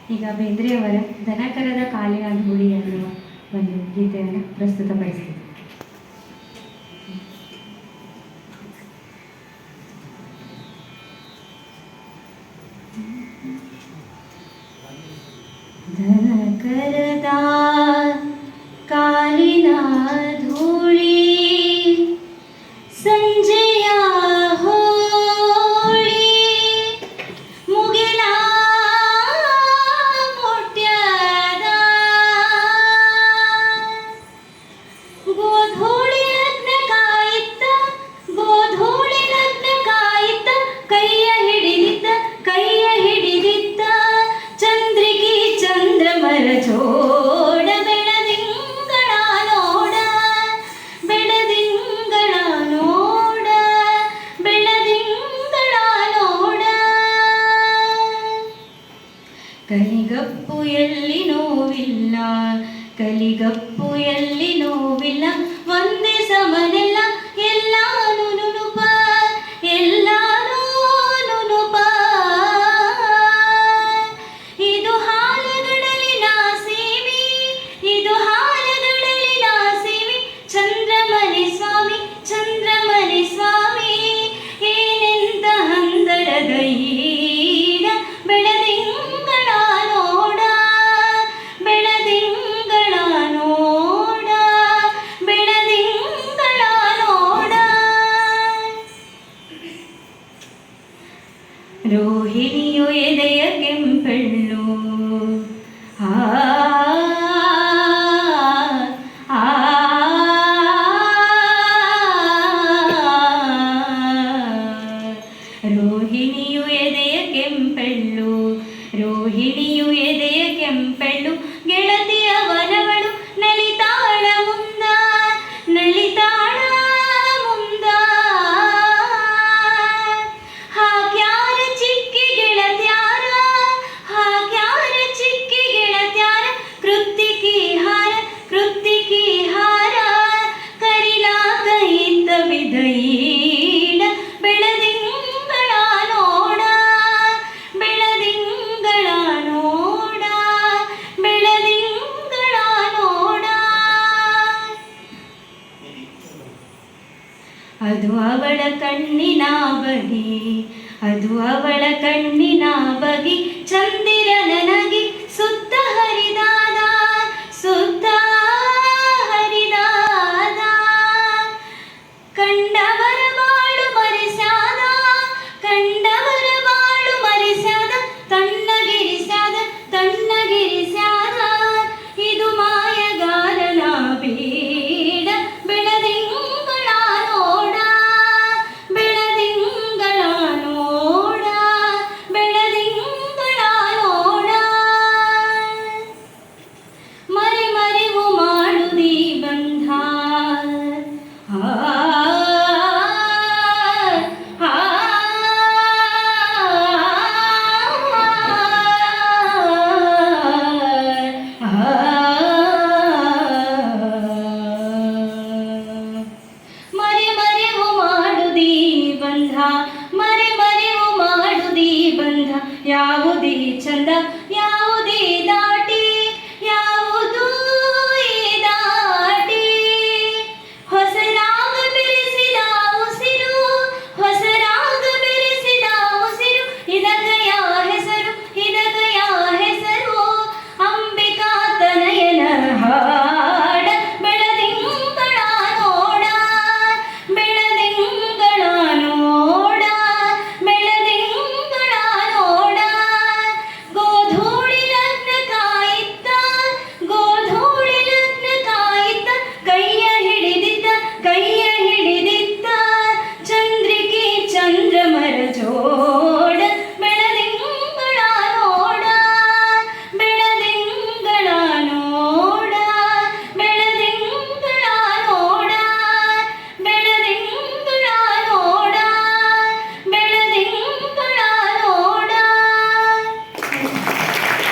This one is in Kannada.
ಈಗ ಬೇಂದ್ರೆಯವರ ದನಕರದ ಕಾಲಿನ ಧೂಳಿ ಅನ್ನುವ ಒಂದು ಗೀತೆಯನ್ನು ಪ್ರಸ್ತುತಪಡಿಸ್ತೀನಿ. ದನಕರದ ಕಾಲಿನ ಧೂಳಿ ಸಂಜೆಯ ಹೋಳಿ ಮುಗಿಲ ಮುಟ್ಯದ ಗೋಧೂಳಿ ಲಗ್ನ ಕಾಯಿತ್ತ ಗೋಧೂಳಿ ಲಗ್ನ ಕಾಯಿತ್ತ ಕೈಯ ಹಿಡಿದಿದ್ದ ಚಂದ್ರಿಕಿ ಚಂದ್ರಮರ ಜೋಡ ಬೆಳದಿಂಗಳ ನೋಡ ಬೆಳದಿಂಗಳ ನೋಡ ಬೆಳದಿಂಗಳ ನೋಡ ಕಲಿಗಪ್ಪು ಎಲ್ಲಿ ನೋವಿಲ್ಲ ಕಲಿಗಪ್ಪು ಎಲ್ಲಿ ನೋವಿಲ್ಲ ಒಂದೇ ಸಮನೆಲ್ಲ ಎಲ್ಲಾನು ನುಣುಪ ಎಲ್ಲಾನು ನುಣುಪ ಇದು ಹಾಲುಗಡಲಿನ ಸೀವಿ ಇದು ಹಾಲುಗಡಲಿನ ಸೀವಿ ಚಂದ್ರಮನೆ ಸ್ವಾಮಿ ಏನೆಂತ ಹಂದರದ ಈಡ ಬೆಳದಿಂಗಳ ನೋಡ ಬೆಳದಿಂಗಳ ನೋಡ ಬೆಳದಿಂಗಳ ನೋಡ ರೋಹಿಣಿಯು ಎದೆಯ ಕೆಂಪೆಳ್ಳು ಆ ಆ ರೋಹಿಣಿಯು ಎದೆಯ ಕೆಂಪೆಳ್ಳು ರೋಹಿಣಿಯು ಎದೆಯ ಕೆಂಪೆಳ್ಳು ಗೆಳತಿಯ ವನವಳು ನಲಿತಾಳ ಮುಂದ ನಲಿತಾಳ ಮುಂದ ಹಾಕ್ಯಾರ ಚಿಕ್ಕಿ ಗೆಳತ್ಯಾರ ಹಾಕ್ಯಾರ ಚಿಕ್ಕಿ ಗೆಳತ್ಯಾರ ಕೃತ್ತಿಕಿ ಹಾರ ಕರಿಲಾಕ ಇದ್ದ ಬಿದೈಡ ಬೆಳದಿಂಗಳ ನೋಡ ಬೆಳದಿಂಗಳ ನೋಡ ಬೆಳದಿಂಗಳ ನೋಡ ಅದು ಅವಳ ಕಣ್ಣಿನ ಬಗಿ ಅದು ಅವಳ ಕಣ್ಣಿನ ಬಗಿ ಚಂದಿರ ನನಗೆ ಸುತ್ತ ಹರಿದಾದ ಸುತ್ತ ಹರಿದಾದ ಕಂಡವರ ಬಾಳು ಮರೆಸ್ಯಾದ ಕಂಡವರ ಬಾಳು ಮರೆಸ್ಯಾದ ತಣ್ಣಗಿರಿಸ್ಯಾದ ತಣ್ಣಗಿರಿಸ್ಯಾದ ಇದು ಮಾಯಗಾರನ ಬೀಡ ಬೆಳದಿಂಗಳ ನೋಡ ಬೆಳದಿಂಗಳ ನೋಡ ಬೆಳದಿಂಗಳ ನೋಡ ಮರೆವು ಮಾಡುದಿ ಬಂಧ ಆ ಆ ಮರೆವು ಮಾಡುದಿ ಬಂಧ ಮರೆವು ಮಾಡುದಿ ಬಂಧ ಯಾವುದೇ ಚಂದ